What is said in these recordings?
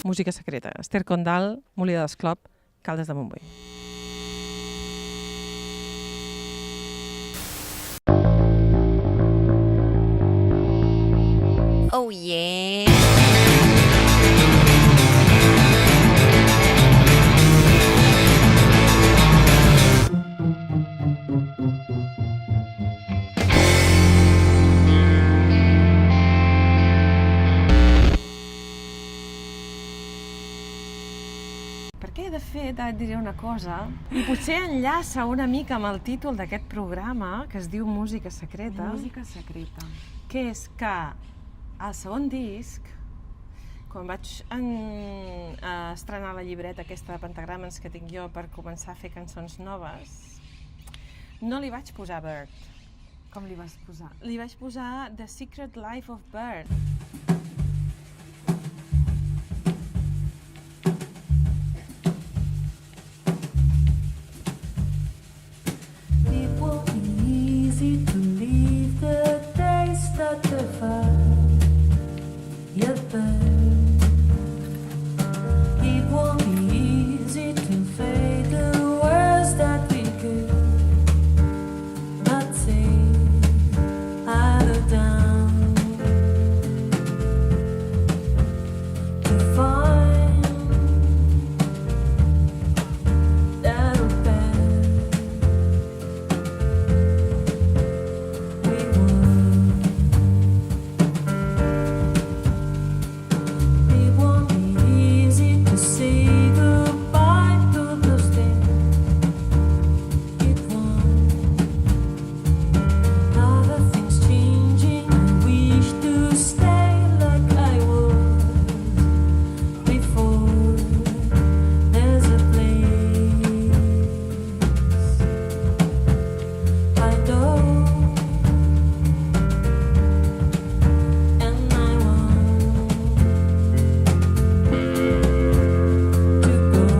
Música secreta. Esther Condal, Molí d'Esclop, Caldes de Montbui. Oh yeah! Perquè, de fet, et diré una cosa, i potser enllaça una mica amb el títol d'aquest programa, que es diu Música secreta. Música secreta. Que és que al segon disc, quan vaig estrenar la llibreta aquesta de pentagràmens que tinc jo per començar a fer cançons noves, no li vaig posar Bird. Com li vas posar? Li vaig posar The Secret Life of Bird. It won't be easy to leave the taste that the fire you burn. It won't be easy to fade the words that we could not say out of down. To find that a bad we were. It won't be easy to say goodbye to those things. It won't. Now that things changing, I wish to stay like I was before. There's a place I know, and I want to go.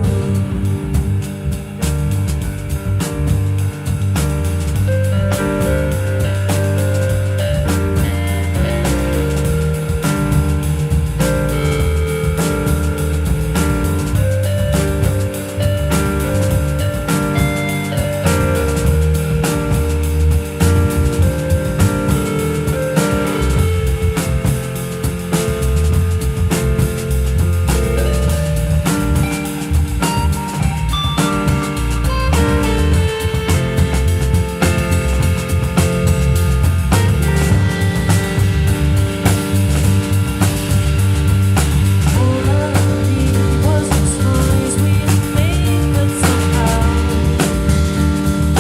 All I needed was the stories we made, but somehow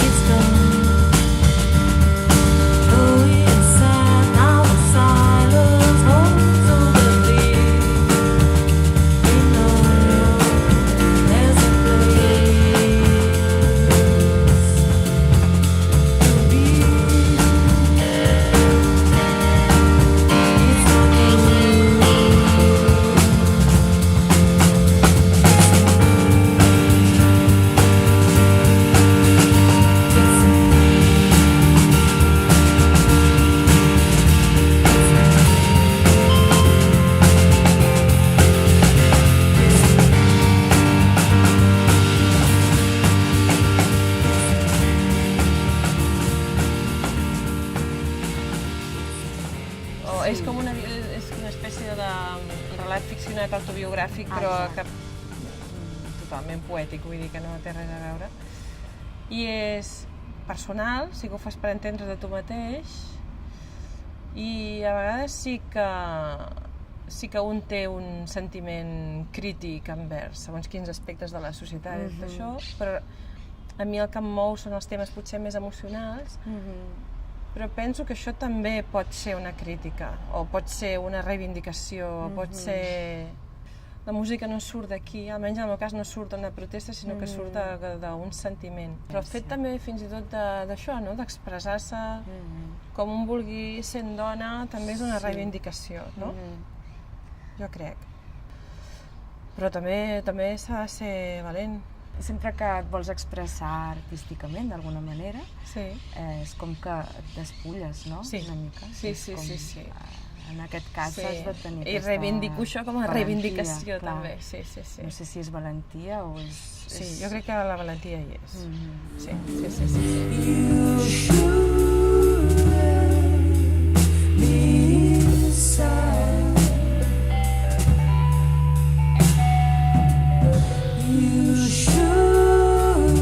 it's gone. Oh, it's sad now the silence holds all the fear. We know there's a place to be. It's not És com una espècie de relat ficcionat autobiogràfic, però que totalment poètic, vull dir que no té res a veure. I és personal, sí que ho fas per entendre de tu mateix, i a vegades sí que un té un sentiment crític envers segons quins aspectes de la societat i tot això, però a mi el que em mou són els temes potser més emocionals, però penso que això també pot ser una crítica, o pot ser una reivindicació, o pot ser... La música no surt d'aquí, almenys en el meu cas no surt d'una protesta, sinó que surt d'un sentiment. Però el fet també fins i tot d'això, no? D'expressar-se com un vulgui sent dona, també és una reivindicació, no? Jo crec. Però també s'ha de ser valent. Sempre que et vols expressar artísticament, d'alguna manera, Sí. és com que et despulles, no? Sí. Una mica. Sí, És sí, com, sí, sí. en aquest cas Sí. has de tenir I reivindico això com a valentia, reivindicació, clar. també. Sí, sí, sí. No sé si és valentia o és... Sí, jo crec que la valentia hi és. Mhm. Sí, sí, sí, sí. You should be sad. You should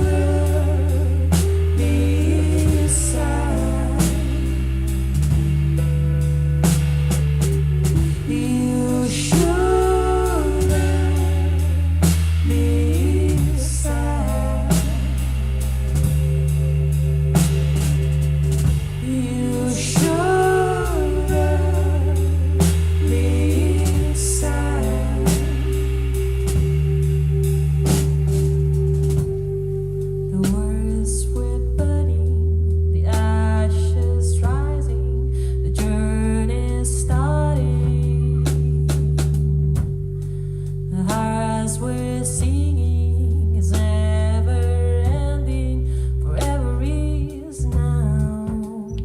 be sad. You should be sad. You should be sad. The words were burning, the ashes rising, the journey starting. The hearts were singing, it's never ending, forever is now.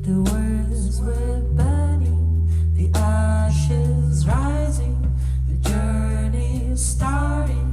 The words were burning, the ashes rising, the journey starting.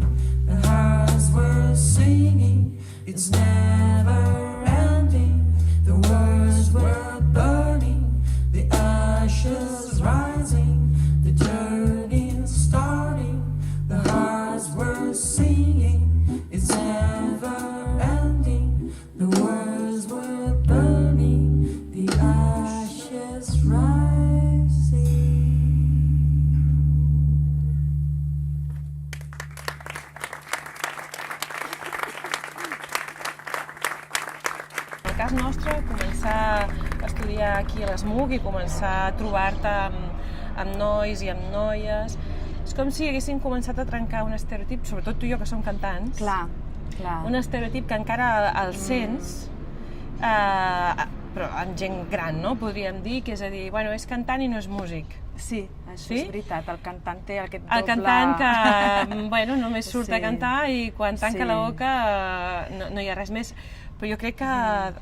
The hearts were singing, it's never ending. The words were burning, the ashes rising, the journey starting. The hearts were singing, it's never ending. The words were burning, the ashes rising. En el cas nostre, començar a estudiar aquí a l'ESMUC i començar a trobar-te amb nois i amb noies, és com si haguéssim començat a trencar un estereotip, sobretot tu i jo que som cantants, Clar, clar. un estereotip que encara el sents, però en gent gran, no? Podríem dir, que és a dir, bueno, és cantant i no és músic. Sí, això Sí? és veritat, el cantant té aquest doble... El cantant que, bueno, només surt a Sí. cantar i quan tanca Sí. la boca no hi ha res més. Però jo crec que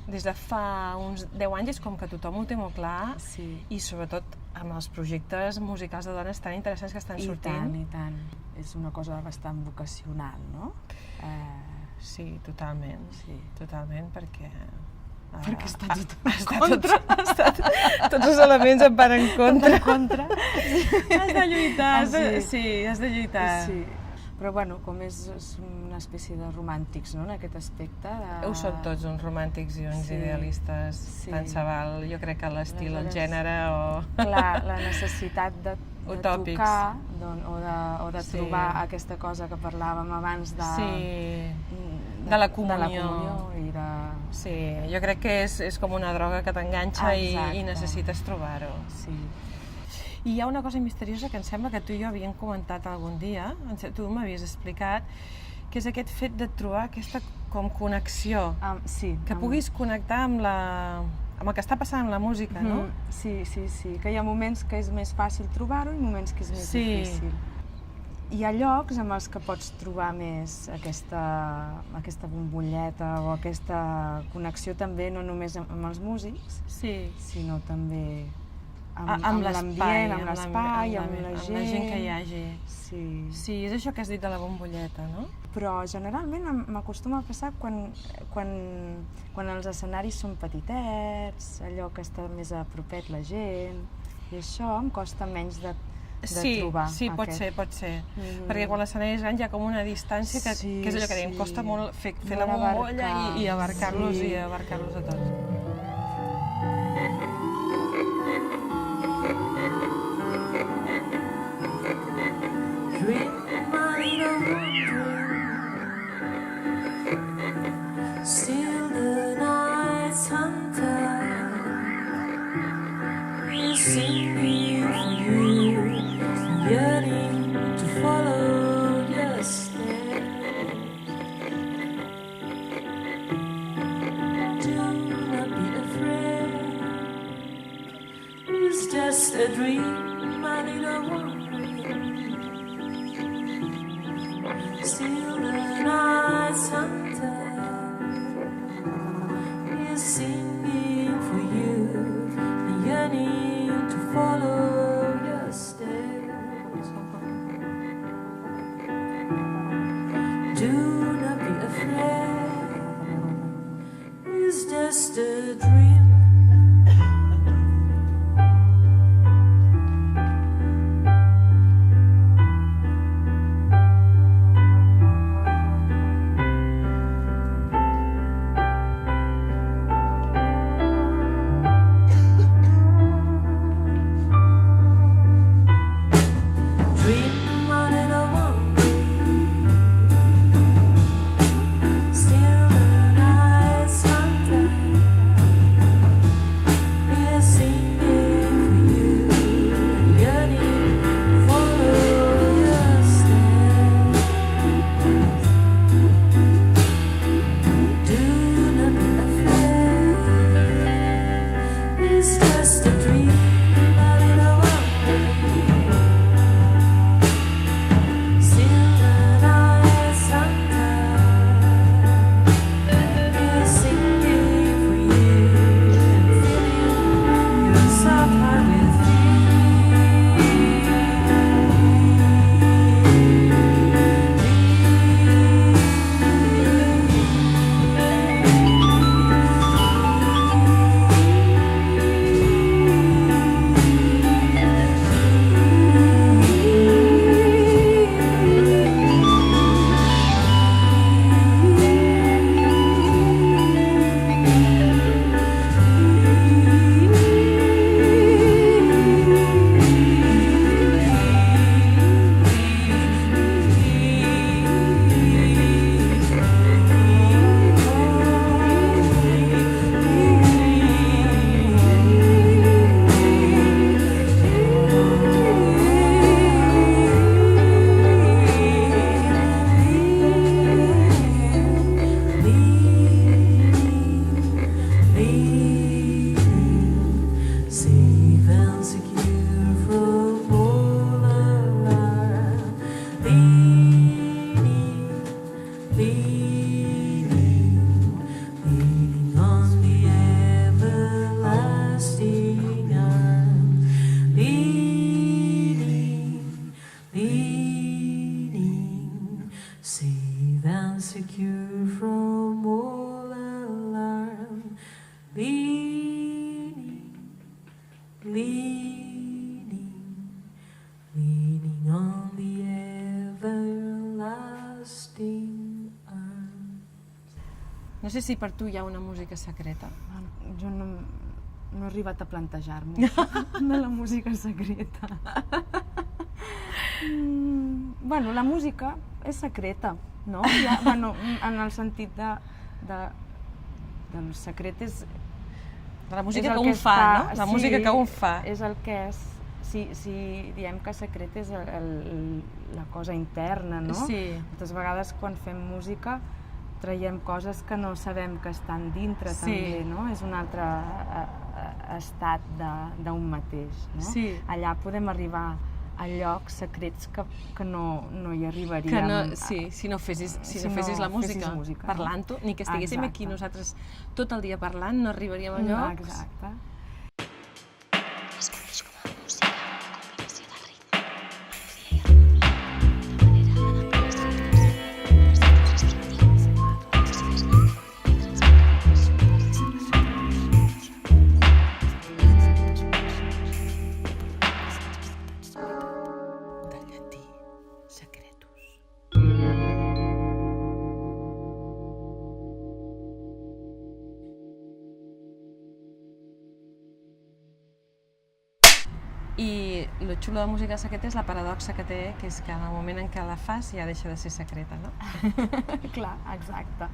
des de fa uns 10 anys és com que tothom ho té molt clar Sí. i sobretot amb els projectes musicals de dones tan interessants que estan I sortint. tant, i tant. És una cosa bastant vocacional, no? Sí, totalment. Sí. Totalment, perquè... Perquè està tot tots els elements em van en contra. en contra. Has de lluitar, Sí. sí, has de lluitar. Sí. Però bueno, com és una espècie de romàntics, no?, en aquest aspecte. Ho són tots uns romàntics i uns Sí. idealistes, Sí. tant se val, jo crec que l'estil, el Aleshores, gènere o... Clar, la necessitat de Utòpics. tocar o de Sí. trobar aquesta cosa que parlàvem abans de... Sí, de la comunió. De la comunió i de... sí, jo crec que és com una droga que t'enganxa i Exacte. necessites trobar-ho. Sí. I hi ha una cosa misteriosa que em sembla que tu i jo havíem comentat algun dia, tu m'havies explicat, que és aquest fet de trobar aquesta com connexió, Sí. que puguis connectar amb el que està passant amb la música, no? Sí, sí, sí, que hi ha moments que és més fàcil trobar-ho i moments que és més Sí. difícil. Hi ha llocs amb els que pots trobar més aquesta bombolleta o aquesta connexió també, no només amb els músics, Sí. sinó també Amb l'ambient, amb l'espai, amb la gent. Amb la gent que hi hagi. Sí. Sí, és això que has dit de la bombolleta, no? Però generalment m'acostuma a passar quan els escenaris són petitets, allò que està més a propet la gent, i això em costa menys de trobar. Sí, pot ser. Mhm. Perquè quan l'escenari és gran hi ha com una distància que Sí, és allò que dèiem, sí. costa molt fer la Molt bombolla abarcar, i abarcar-los sí. i abarcar-los a tots. Still the night's hunter is singing for you, yearning to follow your steps. Do Do not be afraid, it's just a dream. No sé si per tu hi ha una música secreta. Jo no he arribat a plantejar-m'ho, de la música secreta. Bueno, la música és secreta, no? Bueno, en el sentit del secret és... De la música que un fa, no? La música que un fa. És el que és. Si diem que secret és la cosa interna, no? Sí. Moltes vegades quan fem música traiem coses que no sabem que estan dintre, també, no? És un altre estat d'un mateix, no? Sí. Allà podem arribar a llocs secrets que no hi arribaríem. Si no fessis la música, parlant-ho, ni que estiguéssim aquí nosaltres tot el dia parlant, no arribaríem a llocs. Exacte. I el xulo de música secreta és la paradoxa que té, que és que en el moment en què la fas ja deixa de ser secreta, no? Clar, exacte.